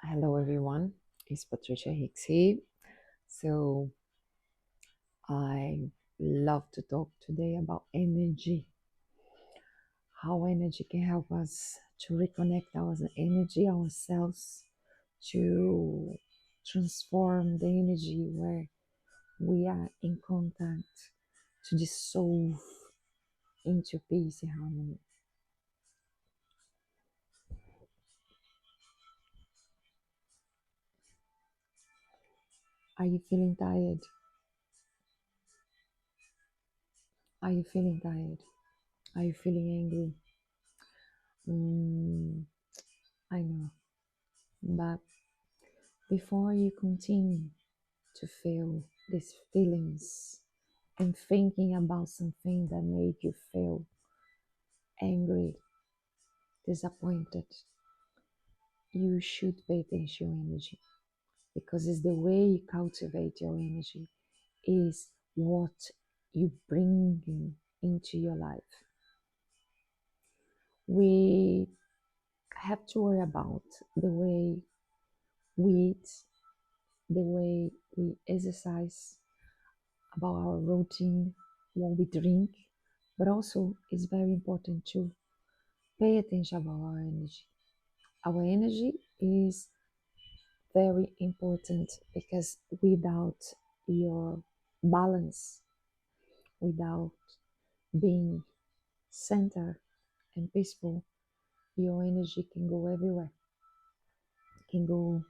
Hello, everyone. It's Patricia Hicks here. So, I love to talk today about energy, how energy can help us to reconnect our energy, ourselves, to transform the energy where we are in contact, to dissolve into peace and harmony. Are you feeling tired? Are you feeling tired? Are you feeling angry? Mm, I know. But before you continue to feel these feelings and thinking about something that made you feel angry, disappointed, you should pay attention to your energy because it's the way you cultivate your energy is what you bring into your life. We have to worry about the way we eat, the way we exercise, about our routine, what we drink, but also it's very important to pay attention about our energy. Our energy is very important because without your balance, without being centered and peaceful, your energy can go everywhere. It can go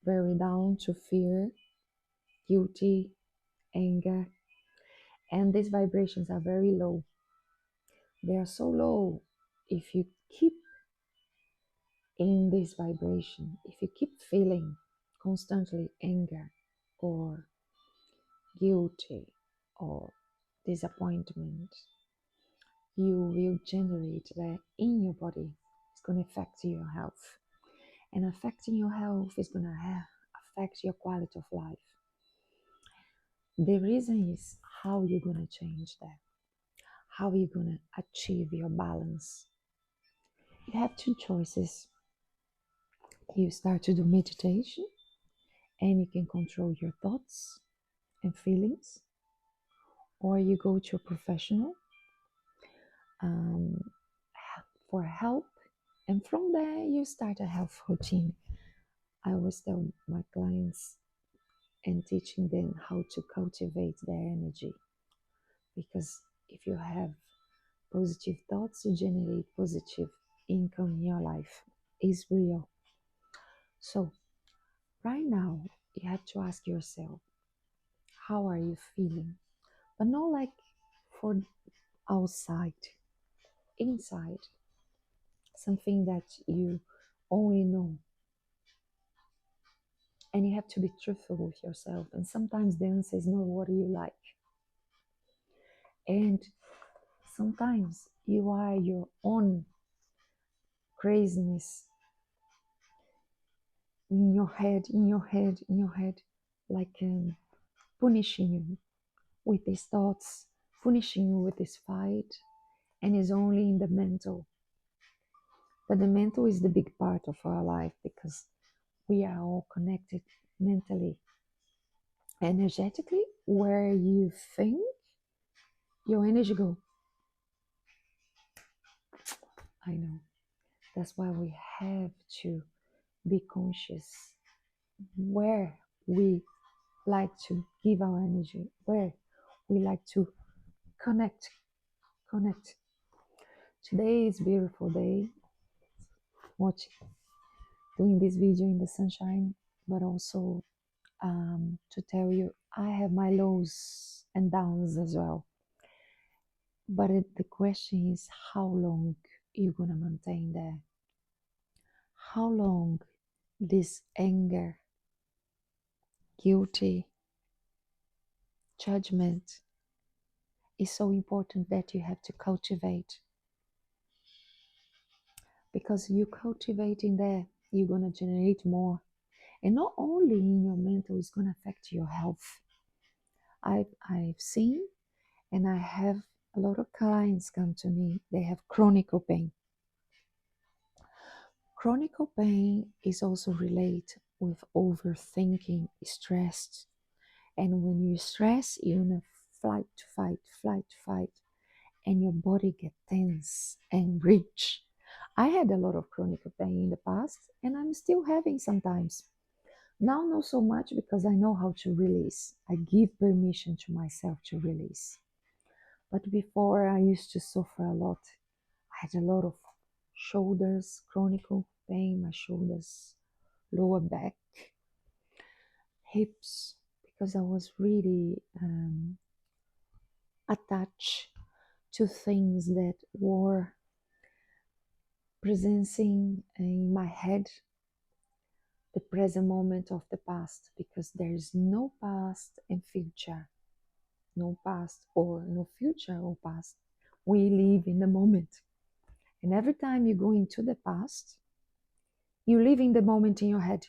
very down to fear, guilty, anger, and these vibrations are very low. They are so low. If you keep in this vibration, if you keep feeling constantly anger or guilty or disappointment, you will generate that in your body. It's going to affect your health. And affecting your health is going to affect your quality of life. The reason is how you're going to change that, how you're going to achieve your balance. You have two choices. You start to do meditation and you can control your thoughts and feelings, or you go to a professional um, for help, and from there you start a health routine. I always tell my clients and teaching them how to cultivate their energy because if you have positive thoughts, you generate positive income in your life. Is real. So right now you have to ask yourself, how are you feeling? But not like for outside, inside, something that you only know. And you have to be truthful with yourself. And sometimes the answer is not what you like. And sometimes you are your own craziness in your head, like punishing you with these thoughts, punishing you with this fight. And it's only in the mental. But the mental is the big part of our life because we are all connected mentally, energetically. Where you think, your energy go. I know. That's why we have to be conscious where we like to give our energy, where we like to connect. Connect. Today is a beautiful day. Watch doing this video in the sunshine, but also to tell you I have my lows and downs as well. But the question is how long you're gonna maintain there. How long this anger, guilty, judgment is so important that you have to cultivate. Because you cultivating there, you're gonna generate more. And not only in your mental, it's gonna affect your health. I've seen and I have a lot of clients come to me, they have chronic pain. Chronic pain is also related with overthinking, stress, and when you stress, you're in a flight to fight, and your body get tense and rich. I had a lot of chronic pain in the past, and I'm still having sometimes. Now, not so much because I know how to release. I give permission to myself to release. But before, I used to suffer a lot. I had a lot of shoulders, chronic pain, my shoulders, lower back, hips, because I was really attached to things that were presencing in my head the present moment of the past, because there is no past and future, no past or no future or past. We live in the moment. And every time you go into the past, you live in the moment in your head.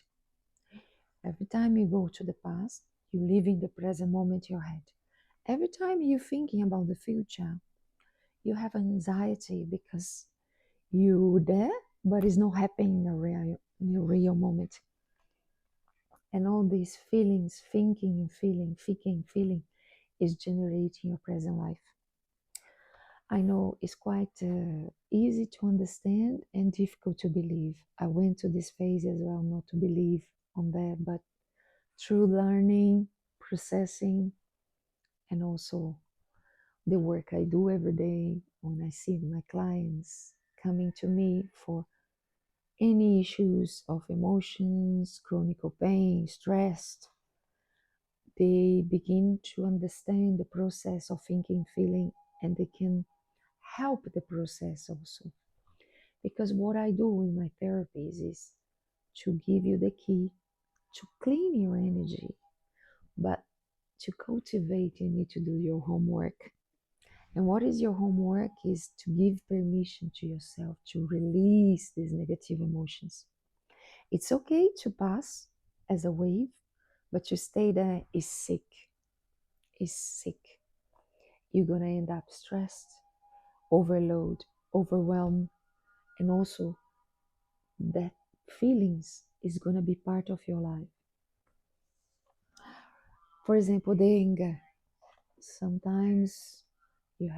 Every time you go to the past, you live in the present moment in your head. Every time you're thinking about the future, you have anxiety because you're there, but it's not happening in a real moment. And all these feelings, thinking and feeling, is generating your present life. I know it's quite easy to understand and difficult to believe. I went to this phase as well, not to believe on that, but through learning, processing, and also the work I do every day when I see my clients coming to me for any issues of emotions, chronic pain, stress, they begin to understand the process of thinking, feeling, and they can help the process also. Because what I do in my therapies is to give you the key to clean your energy, but to cultivate, you need to do your homework. And what is your homework is to give permission to yourself to release these negative emotions. It's okay to pass as a wave, but to stay there is sick. Is sick. You're gonna end up stressed, overload, overwhelmed, and also that feelings is gonna be part of your life. For example, the anger. Sometimes you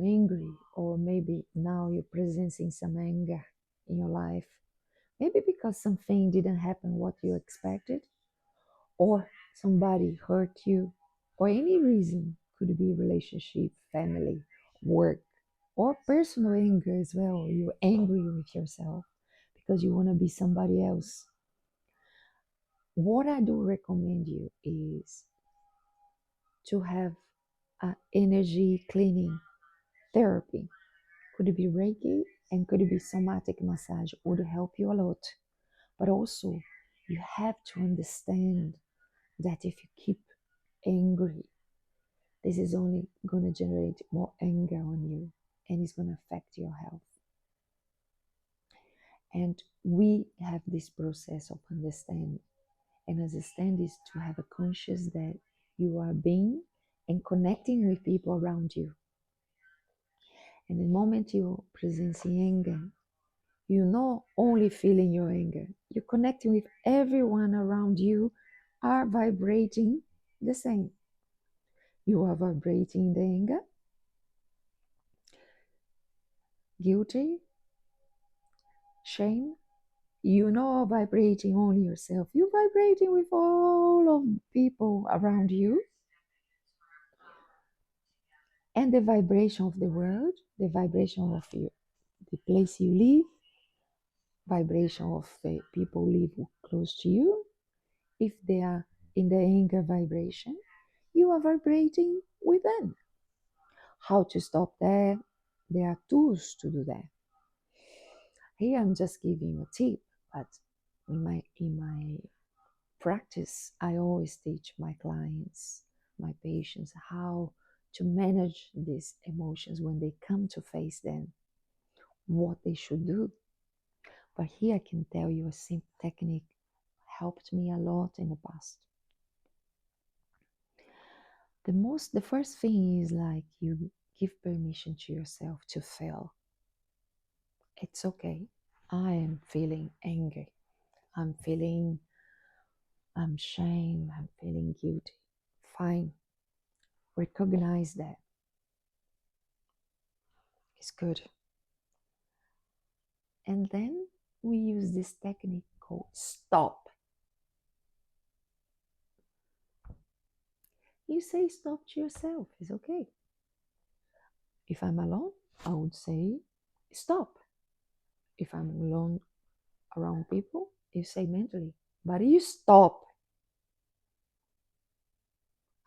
angry, or maybe now you're presencing some anger in your life. Maybe because something didn't happen what you expected, or somebody hurt you, or any reason. Could be relationship, family, work, or personal anger as well. You're angry with yourself because you want to be somebody else. What I do recommend you is to have a energy cleaning therapy. Could it be Reiki and could it be somatic massage, would help you a lot. But also, you have to understand that if you keep angry, this is only going to generate more anger on you and it's going to affect your health. And we have this process of understanding. And understand is to have a conscious that you are being and connecting with people around you. And the moment you presence anger, you're not only feeling your anger, you're connecting with everyone around you are vibrating the same. You are vibrating the anger, guilty, shame. You're not vibrating only yourself, you're vibrating with all of people around you. And the vibration of the world, the vibration of you, the place you live, vibration of the people who live close to you. If they are in the anger vibration, you are vibrating with them. How to stop that? There are tools to do that. Here I'm just giving you a tip, but in my practice, I always teach my clients, my patients, how to manage these emotions when they come to face them, what they should do. But here I can tell you a simple technique helped me a lot in the past. The first thing is like you give permission to yourself to fail. It's okay. I am feeling anger. I'm feeling shame. I'm feeling guilty. Fine. Recognize that. It's good. And then we use this technique called stop. You say stop to yourself. It's okay. If I'm alone, I would say stop. If I'm alone around people, you say mentally, but you stop.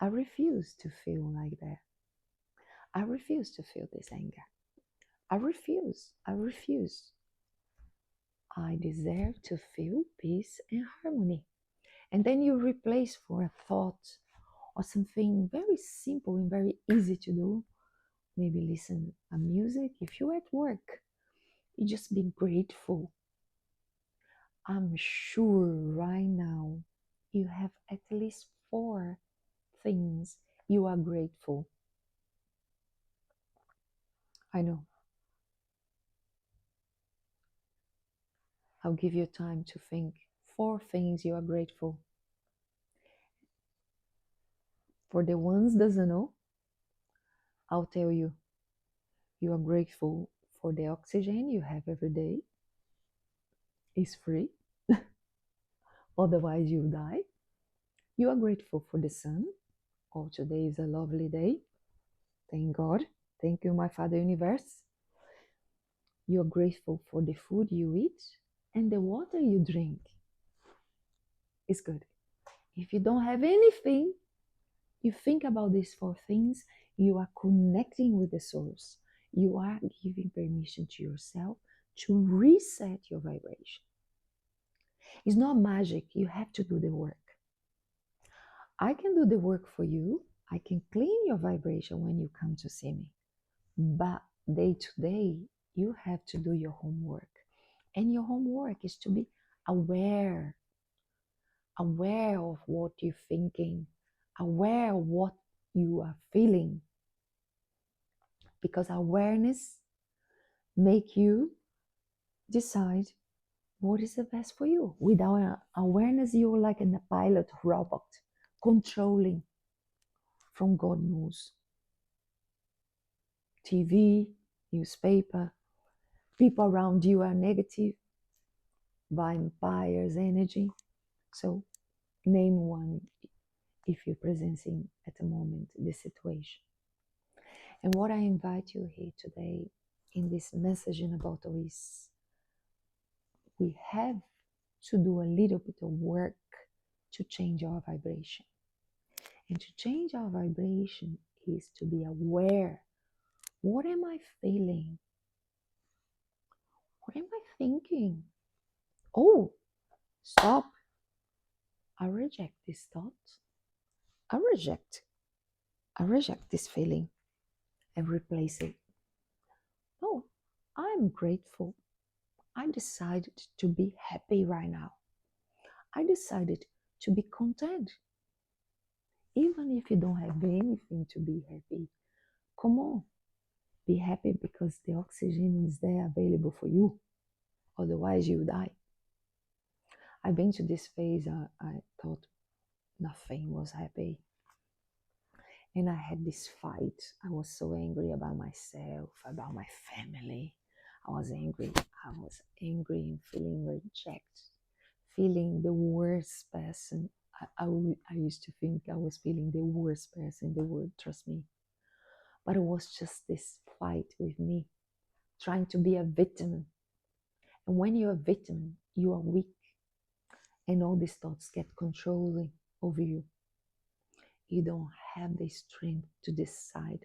I refuse to feel like that. I refuse to feel this anger. I refuse. I refuse. I deserve to feel peace and harmony. And then you replace for a thought or something very simple and very easy to do. Maybe listen a music. If you're at work, you just be grateful. I'm sure right now you have at least 4 things you are grateful. I know. I'll give you time to think 4 things you are grateful. For the ones doesn't know, I'll tell you. You are grateful for the oxygen you have every day. It's free. Otherwise you die. You are grateful for the sun. Oh, today is a lovely day. Thank God. Thank you, my Father Universe. You are grateful for the food you eat and the water you drink. It's good. If you don't have anything, you think about these 4 things, you are connecting with the source. You are giving permission to yourself to reset your vibration. It's not magic. You have to do the work. I can do the work for you. I can clean your vibration when you come to see me. But day to day, you have to do your homework. And your homework is to be aware, aware of what you're thinking, aware of what you are feeling. Because awareness make you decide what is the best for you. Without awareness, you're like a pilot robot controlling from God knows. TV, newspaper, people around you are negative, vampires energy. So name one if you're presencing at the moment this situation. And what I invite you here today in this messaging about is we have to do a little bit of work to change our vibration. And to change our vibration is to be aware. What am I feeling? What am I thinking? Oh, stop. I reject this thought. I reject. I reject this feeling and replace it. No, I'm grateful. I decided to be happy right now. I decided to be content. Even if you don't have anything to be happy, come on. Be happy because the oxygen is there available for you. Otherwise, you die. I've been to this phase, I thought nothing was happy. And I had this fight. I was so angry about myself, about my family. I was angry. I was angry and feeling rejected, feeling the worst person. I used to think I was feeling the worst person in the world, trust me. But it was just this fight with me, trying to be a victim. And when you're a victim, you are weak. And all these thoughts get controlling over you. You don't have the strength to decide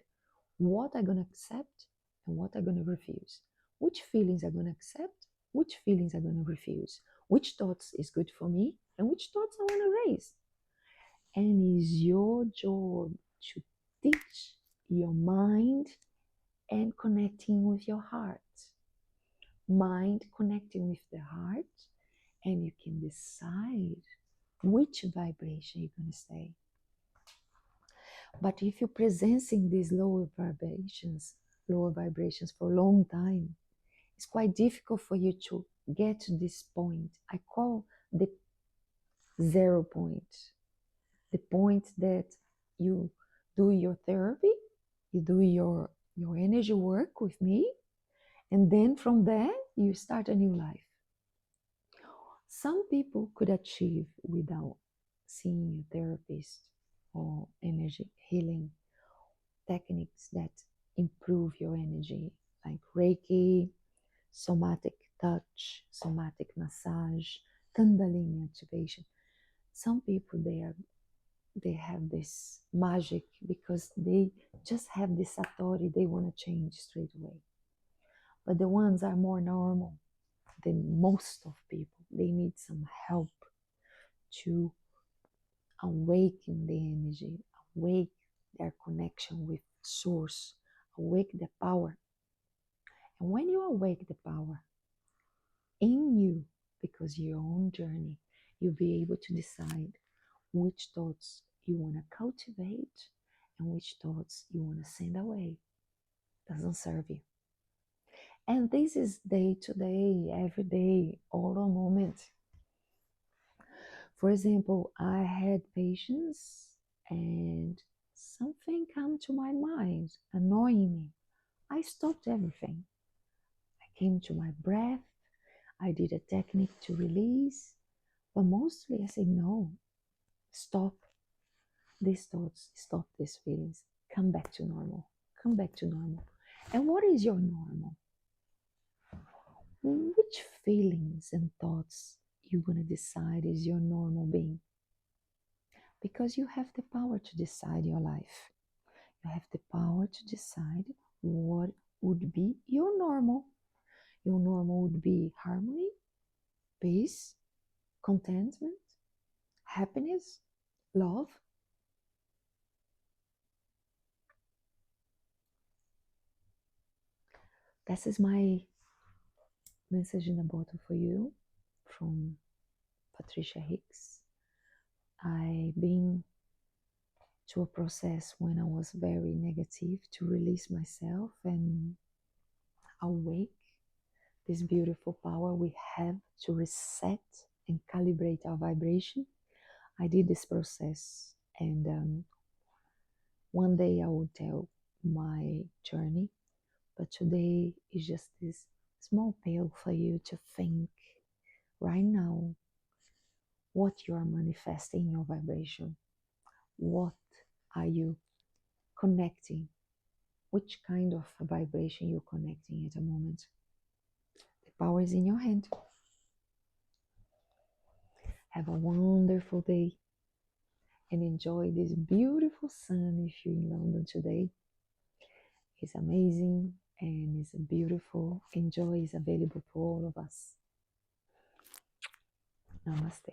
what I'm going to accept and what I'm going to refuse. Which feelings I'm going to accept, which feelings I'm going to refuse. Which thoughts is good for me and which thoughts I want to raise. And it's your job to teach your mind and connecting with your heart. Mind connecting with the heart, and you can decide which vibration you're going to stay. But if you're presencing these lower vibrations for a long time, it's quite difficult for you to get to this point. I call the 0 point, the point that you do your therapy, you do your energy work with me, and then from there you start a new life. Some people could achieve without seeing a therapist or energy healing techniques that improve your energy, like Reiki, somatic touch, somatic massage, Kundalini activation. Some people they have this magic because they just have this authority they want to change straight away. But the ones are more normal than most of people. They need some help to awaken the energy, awake their connection with source, awake the power. And when you awake the power in you, because your own journey, you'll be able to decide which thoughts you want to cultivate and which thoughts you want to send away. Doesn't serve you. And this is day to day, every day, all the moment. For example, I had patients and something come to my mind, annoying me. I stopped everything. I came to my breath. I did a technique to release, but mostly I said, no, stop these thoughts, stop these feelings, come back to normal, come back to normal. And what is your normal? Which feelings and thoughts you're going to decide is your normal being? Because you have the power to decide your life. You have the power to decide what would be your normal. Your normal would be harmony, peace, contentment, happiness, love. This is my message in a bottle for you from Patricia Hicks. I've been to a process when I was very negative to release myself and awake this beautiful power we have to reset and calibrate our vibration. I did this process, and one day I will tell my journey, but today is just this small pill for you to think right now what you are manifesting in your vibration. What are you connecting? Which kind of vibration you're connecting at the moment? The power is in your hand. Have a wonderful day and enjoy this beautiful sun if you're in London today. It's amazing and it's beautiful. Enjoy is available for all of us. Namaste.